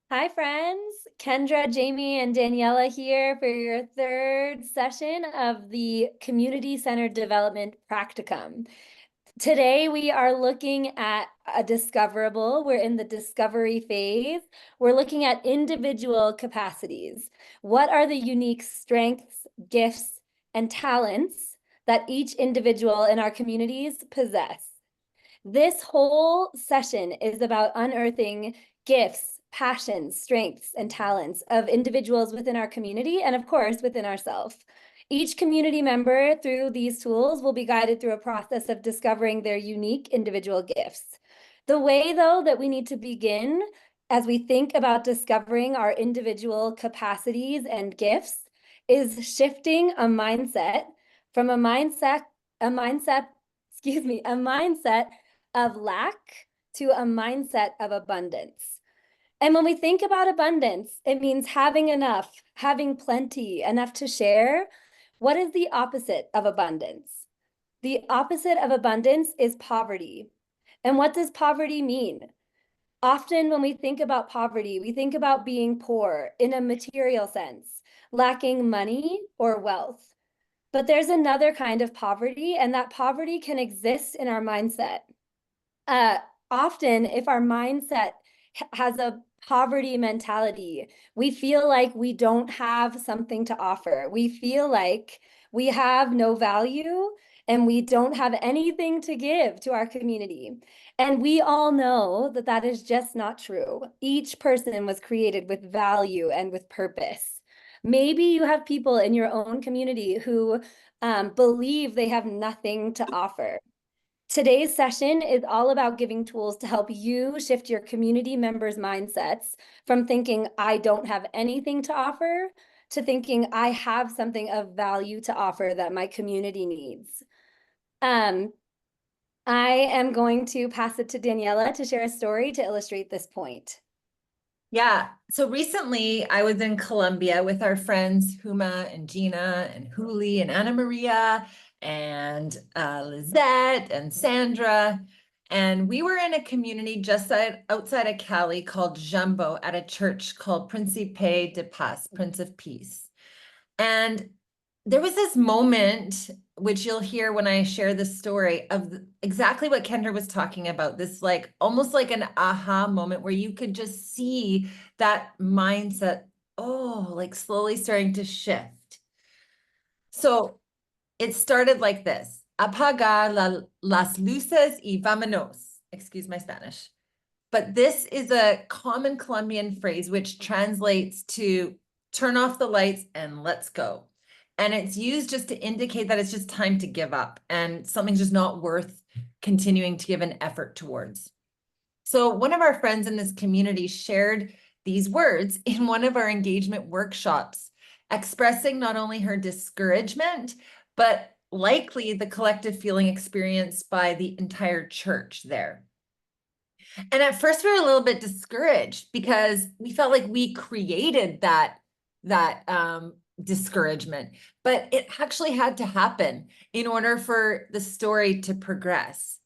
Hi, friends. Kendra, Jamie, and Daniela here for your third session of the Community Centered Development Practicum. Today, we are looking at a discoverable. We're in the discovery phase. We're looking at individual capacities. What are the unique strengths, gifts, and talents that each individual in our communities possess? This whole session is about unearthing gifts, passions, strengths, and talents of individuals within our community and, of course, within ourselves. Each community member through these tools will be guided through a process of discovering their unique individual gifts. The way, though, that we need to begin as we think about discovering our individual capacities and gifts is shifting a mindset from a mindset, a mindset of lack to a mindset of abundance. And when we think about abundance, it means having enough, having plenty, enough to share. What is the opposite of abundance? The opposite of abundance is poverty. And what does poverty mean? Often, when we think about poverty, we think about being poor in a material sense, lacking money or wealth. But there's another kind of poverty, and that poverty can exist in our mindset. uh, Often, if our mindset has a poverty mentality, we feel like we don't have something to offer. We feel like we have no value and we don't have anything to give to our community. And we all know that that is just not true. Each person was created with value and with purpose. Maybe you have people in your own community who believe they have nothing to offer. Today's session is all about giving tools to help you shift your community members' mindsets from thinking, I don't have anything to offer, to thinking, I have something of value to offer that my community needs. Um, I am going to pass it to Daniela to share a story to illustrate this point. Yeah. So recently I was in Colombia with our friends Huma and Gina and Huli and Anna Maria and Lizette and Sandra. And we were in a community just outside of Cali called Jumbo at a church called Principe de Paz, Prince of Peace. And there was this moment, which you'll hear when I share this story, of exactly what Kendra was talking about, this like almost like an aha moment where you could just see that mindset, oh, like slowly starting to shift. So it started like this: apagar las luces y vámonos. Excuse my Spanish. But this is a common Colombian phrase which translates to turn off the lights and let's go. And it's used just to indicate that it's just time to give up and something's just not worth continuing to give an effort towards. So one of our friends in this community shared these words in one of our engagement workshops, expressing not only her discouragement, but likely the collective feeling experienced by the entire church there. And at first we were a little bit discouraged because we felt like we created that discouragement, but it actually had to happen in order for the story to progress.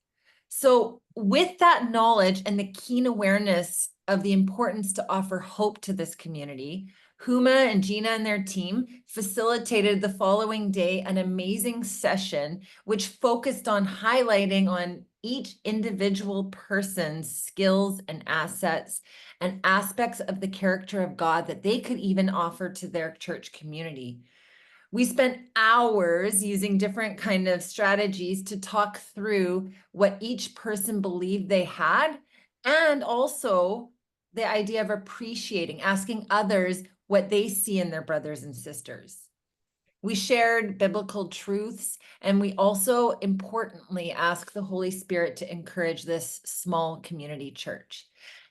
So with that knowledge and the keen awareness of the importance to offer hope to this community, Huma and Gina and their team facilitated the following day an amazing session which focused on highlighting on each individual person's skills and assets and aspects of the character of God that they could even offer to their church community. We spent hours using different kind of strategies to talk through what each person believed they had, and also the idea of appreciating, asking others what they see in their brothers and sisters. We shared biblical truths, and we also importantly asked the Holy Spirit to encourage this small community church.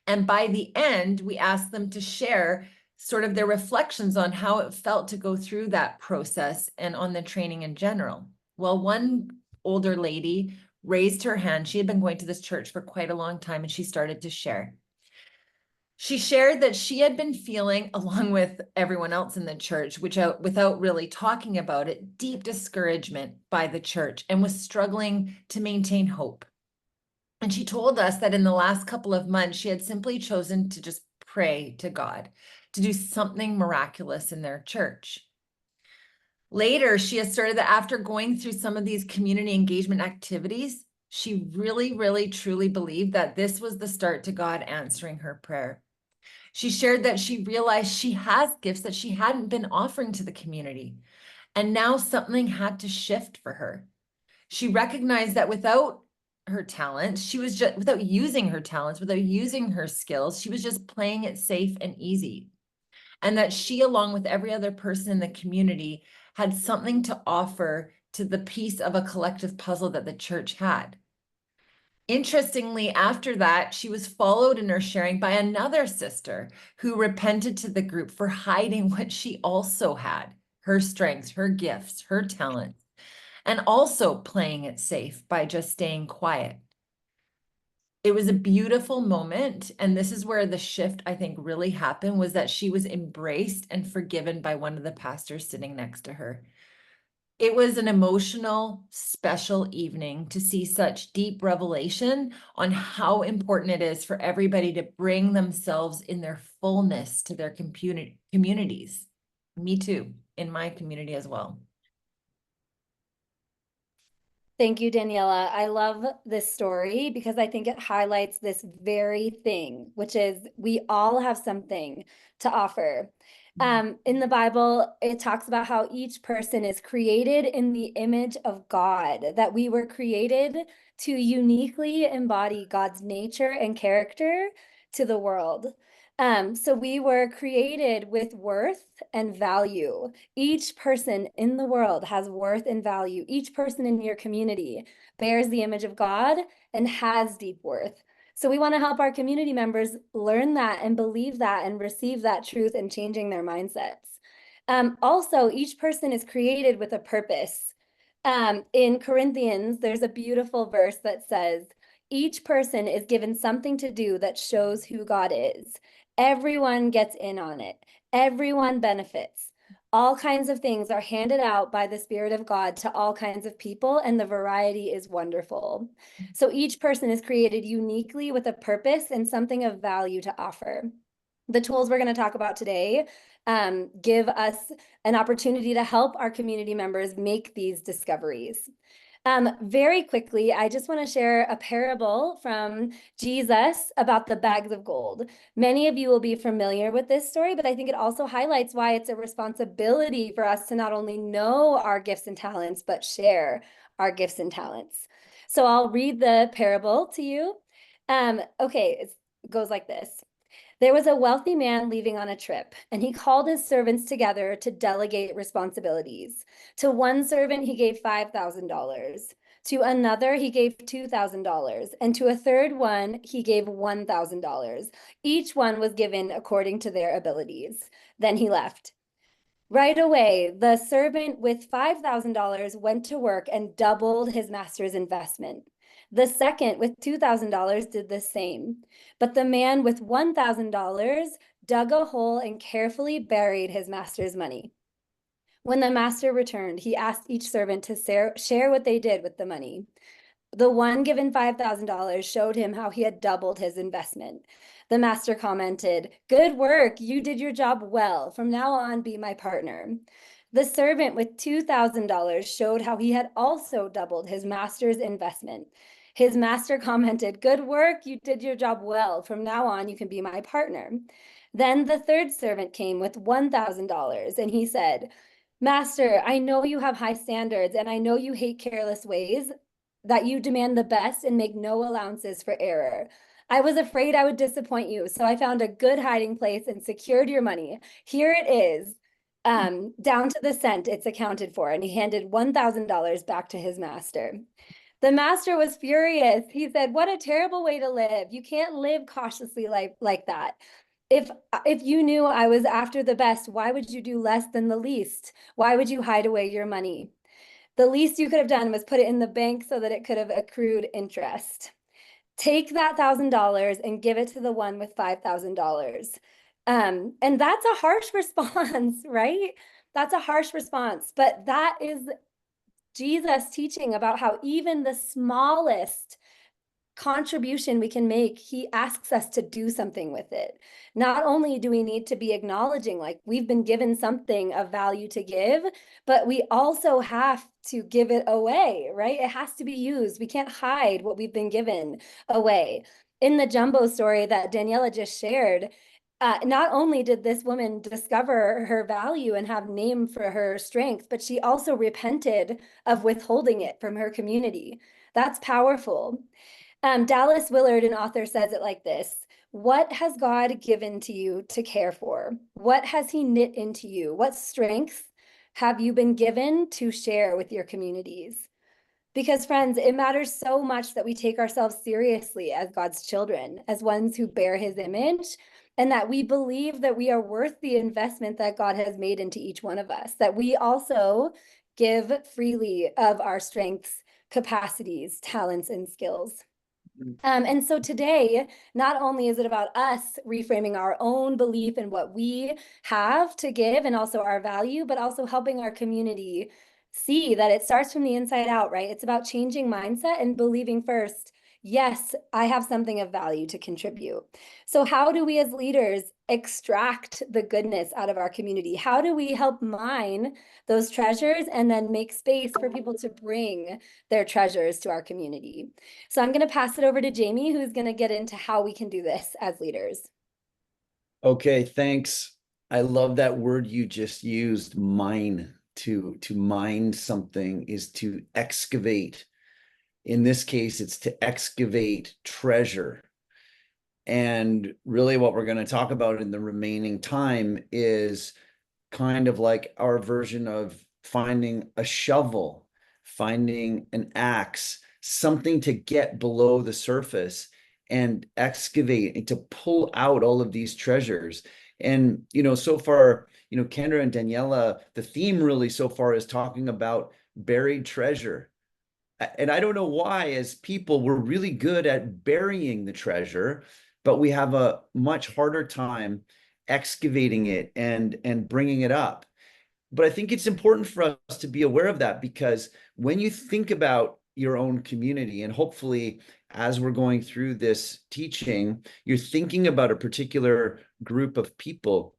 And by the end, we asked them to share sort of their reflections on how it felt to go through that process and on the training in general. Well, one older lady raised her hand. She had been going to this church for quite a long time, and she started to share. She shared that she had been feeling, along with everyone else in the church, without really talking about it, deep discouragement by the church and was struggling to maintain hope. And she told us that in the last couple of months, she had simply chosen to just pray to God to do something miraculous in their church. Later, she asserted that after going through some of these community engagement activities, she really, really, truly believed that this was the start to God answering her prayer. She shared that she realized she has gifts that she hadn't been offering to the community, and now something had to shift for her. She recognized that without her talents, she was just, without using her talents, without using her skills, she was just playing it safe and easy. And that she, along with every other person in the community, had something to offer to the piece of a collective puzzle that the church had. Interestingly, after that, she was followed in her sharing by another sister who repented to the group for hiding what she also had, her strengths, her gifts, her talents, and also playing it safe by just staying quiet. It was a beautiful moment. And this is where the shift, I think, really happened, was that she was embraced and forgiven by one of the pastors sitting next to her. It was an emotional, special evening to see such deep revelation on how important it is for everybody to bring themselves in their fullness to their communities. Me too, in my community as well. Thank you, Daniela. I love this story because I think it highlights this very thing, which is we all have something to offer. In the Bible, it talks about how each person is created in the image of God, that we were created to uniquely embody God's nature and character to the world. So we were created with worth and value. Each person in the world has worth and value. Each person in your community bears the image of God and has deep worth. So we want to help our community members learn that and believe that and receive that truth and changing their mindsets. Also, each person is created with a purpose. In Corinthians, there's a beautiful verse that says, each person is given something to do that shows who God is. Everyone gets in on it. Everyone benefits. All kinds of things are handed out by the Spirit of God to all kinds of people, and the variety is wonderful. So each person is created uniquely with a purpose and something of value to offer. The tools we're going to talk about today give us an opportunity to help our community members make these discoveries. Very quickly, I just want to share a parable from Jesus about the bags of gold. Many of you will be familiar with this story, but I think it also highlights why it's a responsibility for us to not only know our gifts and talents, but share our gifts and talents. So I'll read the parable to you. Okay, it goes like this. There was a wealthy man leaving on a trip, and he called his servants together to delegate responsibilities. To one servant, he gave $5,000. To another, he gave $2,000. And to a third one, he gave $1,000. Each one was given according to their abilities. Then he left. Right away, the servant with $5,000 went to work and doubled his master's investment. The second with $2,000 did the same. But the man with $1,000 dug a hole and carefully buried his master's money. When the master returned, he asked each servant to share what they did with the money. The one given $5,000 showed him how he had doubled his investment. The master commented, "Good work, you did your job well. From now on, be my partner." The servant with $2,000 showed how he had also doubled his master's investment. His master commented, "Good work, you did your job well. From now on, you can be my partner." Then the third servant came with $1,000, and he said, "Master, I know you have high standards, and I know you hate careless ways, that you demand the best and make no allowances for error. I was afraid I would disappoint you, so I found a good hiding place and secured your money. Here it is, down to the cent it's accounted for." And he handed $1,000 back to his master. The master was furious. He said, "What a terrible way to live. You can't live cautiously like that. If you knew I was after the best, why would you do less than the least? Why would you hide away your money? The least you could have done was put it in the bank so that it could have accrued interest. Take that $1,000 and give it to the one with $5,000. And that's a harsh response, right? That's a harsh response, but that is Jesus teaching about how even the smallest contribution we can make, he asks us to do something with it. Not only do we need to be acknowledging like we've been given something of value to give, but we also have to give it away, right? It has to be used. We can't hide what we've been given away. In the jumbo story that Daniela just shared, not only did this woman discover her value and have name for her strength, but she also repented of withholding it from her community. That's powerful. Dallas Willard, an author, says it like this: what has God given to you to care for? What has he knit into you? What strength have you been given to share with your communities? Because, friends, it matters so much that we take ourselves seriously as God's children, as ones who bear his image, and that we believe that we are worth the investment that God has made into each one of us, that we also give freely of our strengths, capacities, talents, and skills. And so today, not only is it about us reframing our own belief in what we have to give and also our value, but also helping our community see that it starts from the inside out, right? It's about changing mindset and believing first, yes, I have something of value to contribute. So how do we as leaders extract the goodness out of our community? How do we help mine those treasures and then make space for people to bring their treasures to our community? So I'm going to pass it over to Jamie, who's going to get into how we can do this as leaders. Okay, thanks. I love that word you just used, mine. To mine something is to excavate. In this case, it's to excavate treasure. And really what we're going to talk about in the remaining time is kind of like our version of finding a shovel, finding an axe, something to get below the surface and excavate and to pull out all of these treasures. And, so far, Kendra and Daniela, the theme really so far is talking about buried treasure. And I don't know why, as people, we're really good at burying the treasure, but we have a much harder time excavating it and bringing it up. But I think it's important for us to be aware of that, because when you think about your own community, and hopefully as we're going through this teaching, you're thinking about a particular group of people.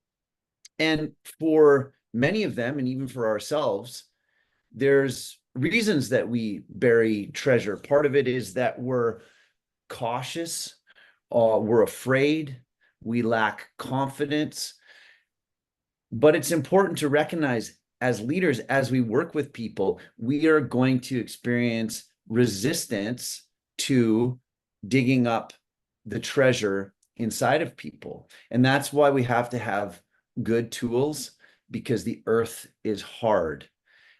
And for many of them, and even for ourselves, there's reasons that we bury treasure. Part of it is that we're cautious, we're afraid, we lack confidence. But it's important to recognize as leaders, as we work with people, we are going to experience resistance to digging up the treasure inside of people. And that's why we have to have good tools, because the earth is hard.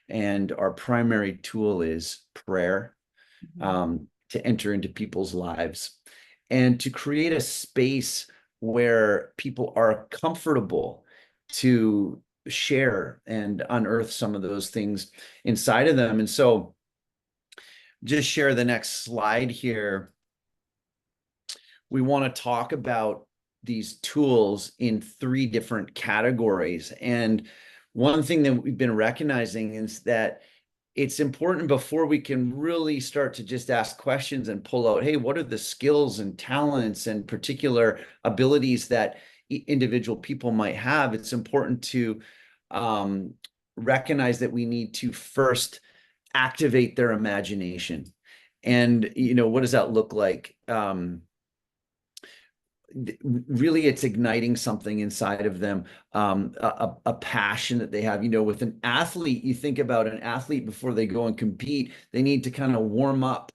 And our primary tool is prayer, to enter into people's lives and to create a space where people are comfortable to share and unearth some of those things inside of them. And so just share the next slide here. We want to talk about these tools in 3 different categories. And one thing that we've been recognizing is that it's important, before we can really start to just ask questions and pull out, hey, what are the skills and talents and particular abilities that individual people might have? It's important to recognize that we need to first activate their imagination. And, what does that look like? Really, it's igniting something inside of them, a passion that they have. With an athlete, you think about an athlete before they go and compete, they need to kind of warm up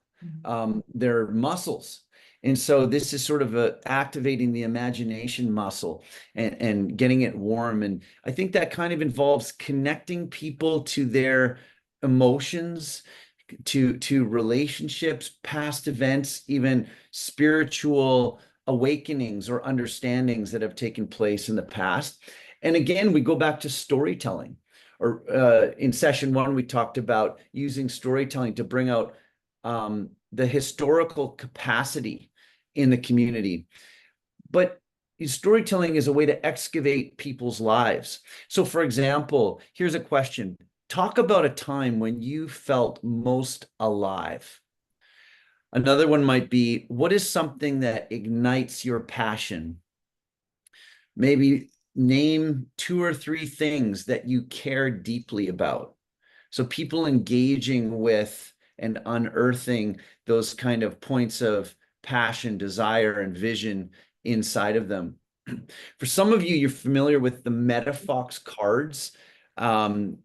their muscles. And so this is sort of activating the imagination muscle and getting it warm. And I think that kind of involves connecting people to their emotions, to relationships, past events, even spiritual awakenings or understandings that have taken place in the past. And again, we go back to storytelling. Or in session 1, we talked about using storytelling to bring out the historical capacity in the community. But storytelling is a way to excavate people's lives. So for example, here's a question. Talk about a time when you felt most alive. Another one might be, what is something that ignites your passion? Maybe name 2 or 3 things that you care deeply about. So people engaging with and unearthing those kind of points of passion, desire, and vision inside of them. For some of you, you're familiar with the MetaFox cards. And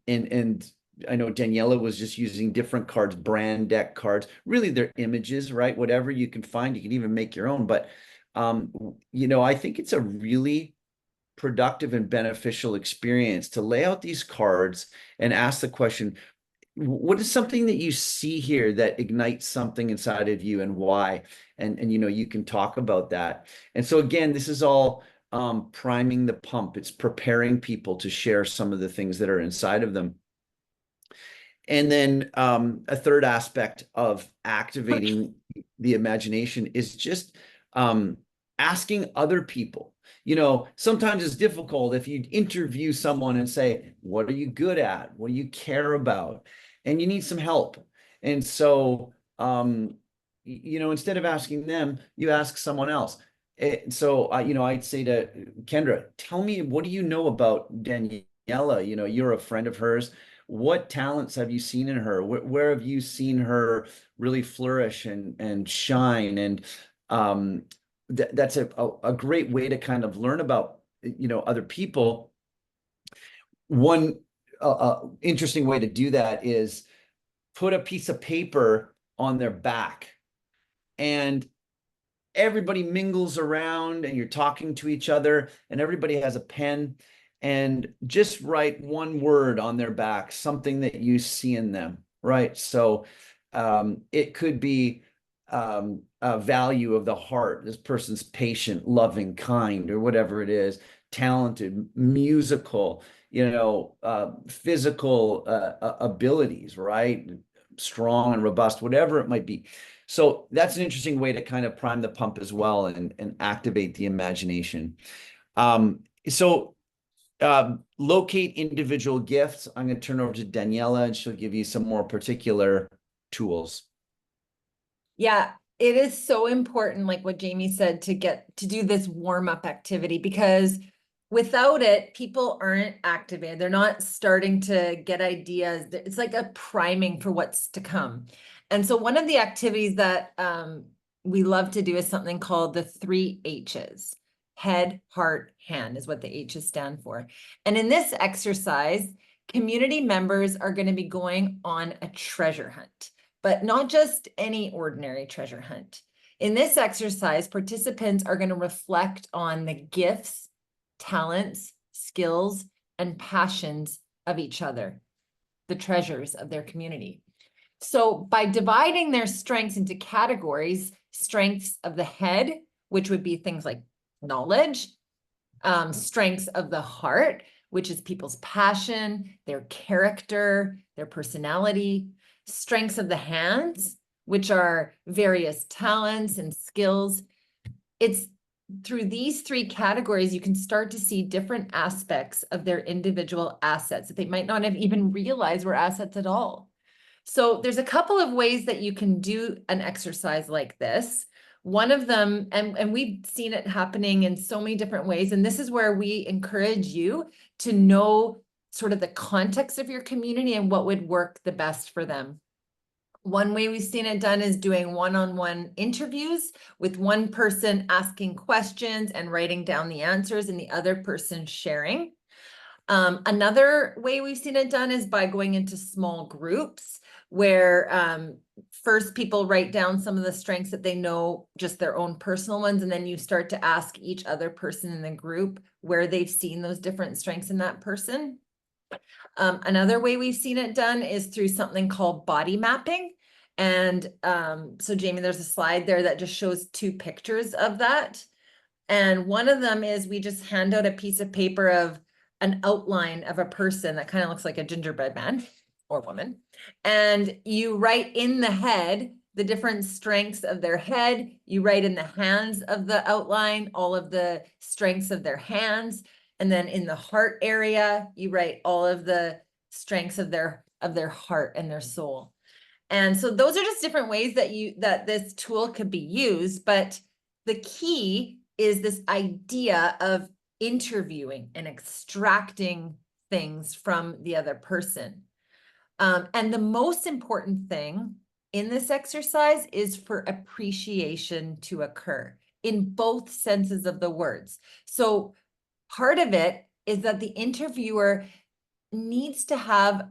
I know Daniela was just using different cards, brand deck cards. Really, they're images, right? Whatever you can find, you can even make your own. But I think it's a really productive and beneficial experience to lay out these cards and ask the question, what is something that you see here that ignites something inside of you, and why? And you can talk about that. And so again, this is all priming the pump. It's preparing people to share some of the things that are inside of them. And then a third aspect of activating the imagination is just asking other people. Sometimes it's difficult if you interview someone and say, what are you good at? What do you care about? And you need some help. And so, instead of asking them, you ask someone else. So, I'd say to Kendra, tell me, what do you know about Daniela? You're a friend of hers. What talents have you seen in her? Where have you seen her really flourish and shine? And that's a great way to kind of learn about other people. One interesting way to do that is put a piece of paper on their back, and everybody mingles around and you're talking to each other, and everybody has a pen, and just write one word on their back, something that you see in them, right? So it could be a value of the heart. This person's patient, loving, kind, or whatever it is, talented, musical, physical abilities, right? Strong and robust, whatever it might be. So that's an interesting way to kind of prime the pump as well, and activate the imagination. So locate individual gifts. I'm going to turn over to Daniela, and she'll give you some more particular tools. Yeah, it is so important, like what Jamie said, to do this warm-up activity, because without it, people aren't activated. They're not starting to get ideas. It's like a priming for what's to come. And so one of the activities that we love to do is something called the 3 H's. Head, heart, hand is what the H's stand for. And in this exercise, community members are going to be going on a treasure hunt, but not just any ordinary treasure hunt. In this exercise, participants are going to reflect on the gifts, talents, skills, and passions of each other, the treasures of their community. So by dividing their strengths into categories, strengths of the head, which would be things like knowledge, strengths of the heart, which is people's passion, their character, their personality, strengths of the hands, which are various talents and skills. It's through these 3 categories, you can start to see different aspects of their individual assets that they might not have even realized were assets at all. So there's a couple of ways that you can do an exercise like this. One of them, and we've seen it happening in so many different ways, and this is where we encourage you to know sort of the context of your community and what would work the best for them. One way we've seen it done is doing one-on-one interviews with one person asking questions and writing down the answers, and the other person sharing. Another way we've seen it done is by going into small groups where first people write down some of the strengths that they know, just their own personal ones, and then you start to ask each other person in the group where they've seen those different strengths in that person. Another way we've seen it done is through something called body mapping. And so Jamie, there's a slide there that just shows 2 pictures of that. And one of them is we just hand out a piece of paper of an outline of a person that kind of looks like a gingerbread man or woman. And you write in the head the different strengths of their head. You write in the hands of the outline all of the strengths of their hands. And then in the heart area, you write all of the strengths of their heart and their soul. And so those are just different ways that this tool could be used. But the key is this idea of interviewing and extracting things from the other person. And the most important thing in this exercise is for appreciation to occur in both senses of the words. So part of it is that the interviewer needs to have,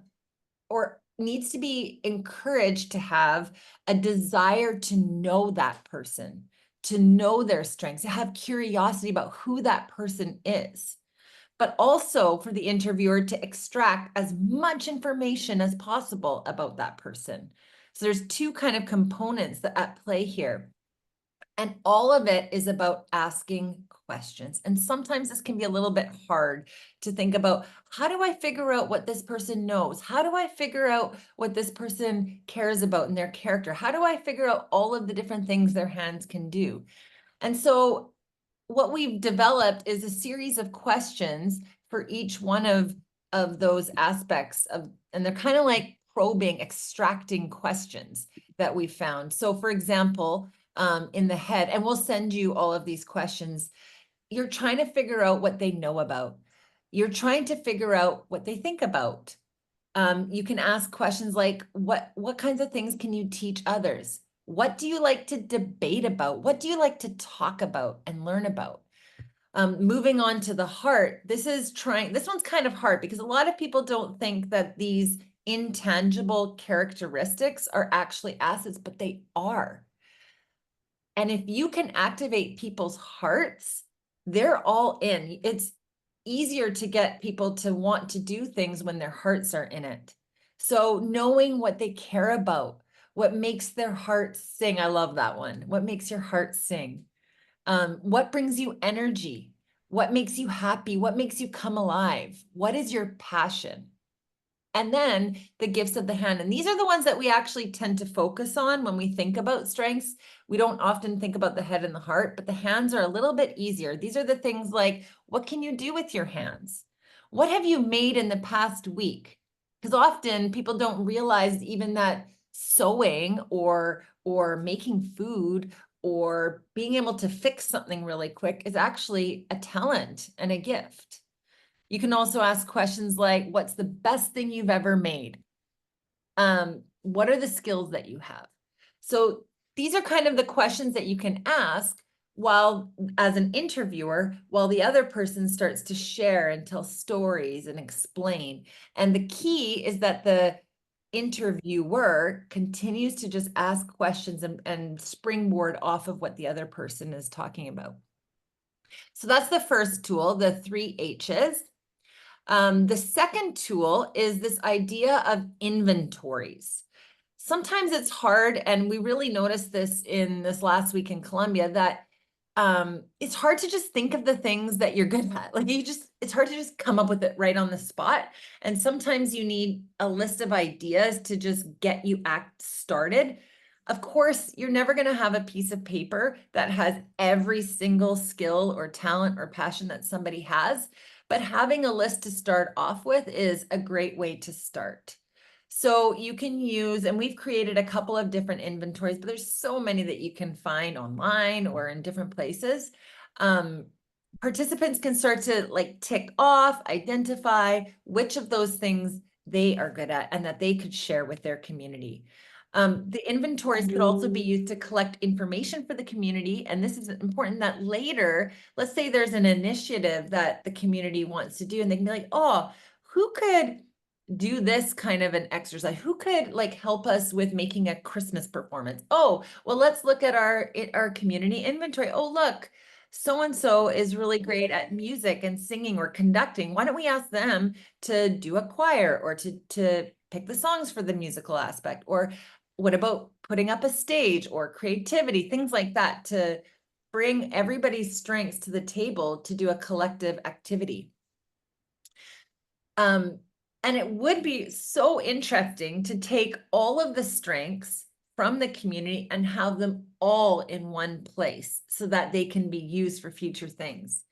or needs to be encouraged to have, a desire to know that person, to know their strengths, to have curiosity about who that person is, but also for the interviewer to extract as much information as possible about that person. So there's two kind of components that at play here. And all of it is about asking questions. And sometimes this can be a little bit hard to think about, how do I figure out what this person knows? How do I figure out what this person cares about in their character? How do I figure out all of the different things their hands can do? And so what we've developed is a series of questions for each one of those aspects of, and they're kind of like probing, extracting questions that we found. So for example, in the head, and we'll send you all of these questions, you're trying to figure out what they know about. You're trying to figure out what they think about. You can ask questions like, what kinds of things can you teach others? What do you like to debate about? What do you like to talk about and learn about? Moving on to the heart, this one's kind of hard because a lot of people don't think that these intangible characteristics are actually assets, but they are. And if you can activate people's hearts, they're all in. It's easier to get people to want to do things when their hearts are in it. So knowing what they care about, what makes their hearts sing. I love that one. What makes your heart sing? What brings you energy? What makes you happy? What makes you come alive? What is your passion? And then the gifts of the hand. And these are the ones that we actually tend to focus on when we think about strengths. We don't often think about the head and the heart, but the hands are a little bit easier. These are the things like, what can you do with your hands? What have you made in the past week? Because often people don't realize even that sewing or making food or being able to fix something really quick is actually a talent and a gift. You can also ask questions like, what's the best thing you've ever made? What are the skills that you have? So these are kind of the questions that you can ask while, as an interviewer, while the other person starts to share and tell stories and explain. And the key is that the interviewer continues to just ask questions and springboard off of what the other person is talking about. So that's the first tool, the 3 H's. The second tool is this idea of inventories. Sometimes it's hard, and we really noticed this in this last week in Colombia, that it's hard to just think of the things that you're good at. Like it's hard to just come up with it right on the spot. And sometimes you need a list of ideas to just get you started. Of course, you're never going to have a piece of paper that has every single skill or talent or passion that somebody has. But having a list to start off with is a great way to start. So you can use, and we've created a couple of different inventories, but there's so many that you can find online or in different places. Participants can start to like tick off, identify which of those things they are good at and that they could share with their community. The inventories could also be used to collect information for the community. And this is important that later, let's say there's an initiative that the community wants to do, and they can be like, oh, who could do this kind of an exercise? Who could like help us with making a Christmas performance? Oh, well, let's look at our community inventory. Oh, look, so-and-so is really great at music and singing or conducting. Why don't we ask them to do a choir or to pick the songs for the musical aspect? Or what about putting up a stage or creativity, things like that, to bring everybody's strengths to the table to do a collective activity. And it would be so interesting to take all of the strengths from the community and have them all in one place so that they can be used for future things.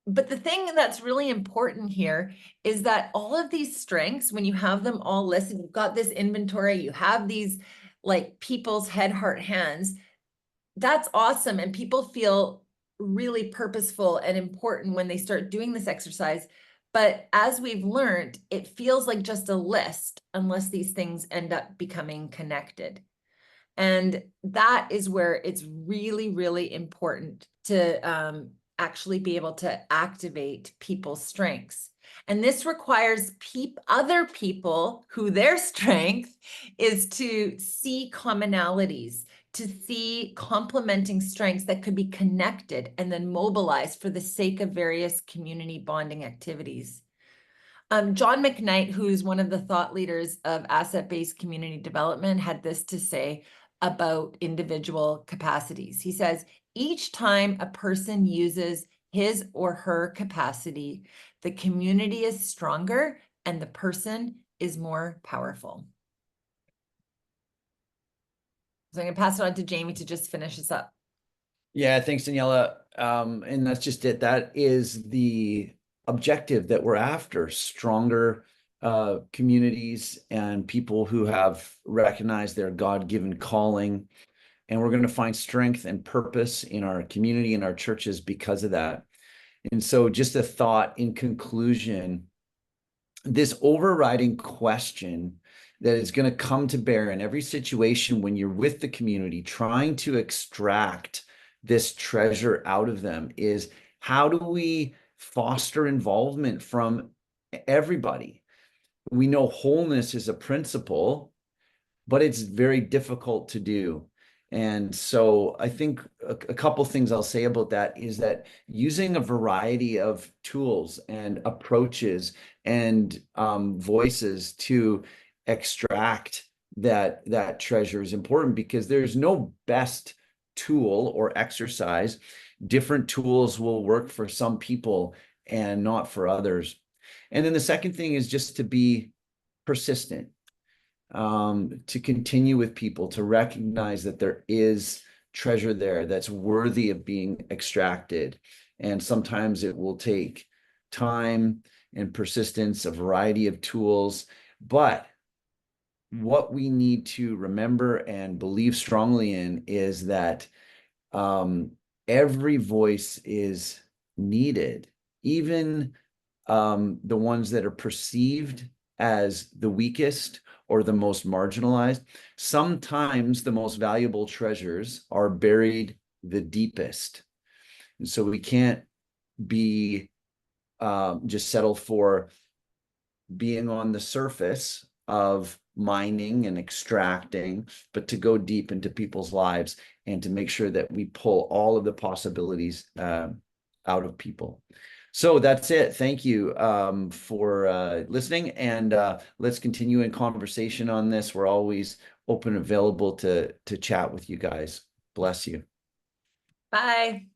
But the thing that's really important here is that all of these strengths, when you have them all listed, you've got this inventory, you have these like people's head, heart, hands, that's awesome. And people feel really purposeful and important when they start doing this exercise. But as we've learned, it feels like just a list unless these things end up becoming connected. And that is where it's really, really important to actually be able to activate people's strengths. And this requires other people who their strength is to see commonalities, to see complementing strengths that could be connected and then mobilized for the sake of various community bonding activities. John McKnight, who's one of the thought leaders of asset-based community development, had this to say about individual capacities. He says, each time a person uses his or her capacity, the community is stronger and the person is more powerful. So I'm going to pass it on to Jamie to just finish this up. Yeah, thanks, Daniela. And that's just it. That is the objective that we're after: stronger communities and people who have recognized their God-given calling. And we're going to find strength and purpose in our community and our churches because of that. And so just a thought in conclusion, this overriding question that is going to come to bear in every situation when you're with the community, trying to extract this treasure out of them, is how do we foster involvement from everybody? We know wholeness is a principle, but it's very difficult to do. And so I think a couple things I'll say about that is that using a variety of tools and approaches and voices to extract that treasure is important, because there's no best tool or exercise. Different tools will work for some people and not for others. And then the second thing is just to be persistent, to continue with people, to recognize that there is treasure there that's worthy of being extracted. And sometimes it will take time and persistence, a variety of tools. But what we need to remember and believe strongly in is that every voice is needed, even the ones that are perceived as the weakest or the most marginalized. Sometimes the most valuable treasures are buried the deepest. And so we can't be just settle for being on the surface of mining and extracting, but to go deep into people's lives and to make sure that we pull all of the possibilities out of people. So that's it. Thank you for listening, and let's continue in conversation on this. We're always open and available to chat with you guys. Bless you. Bye.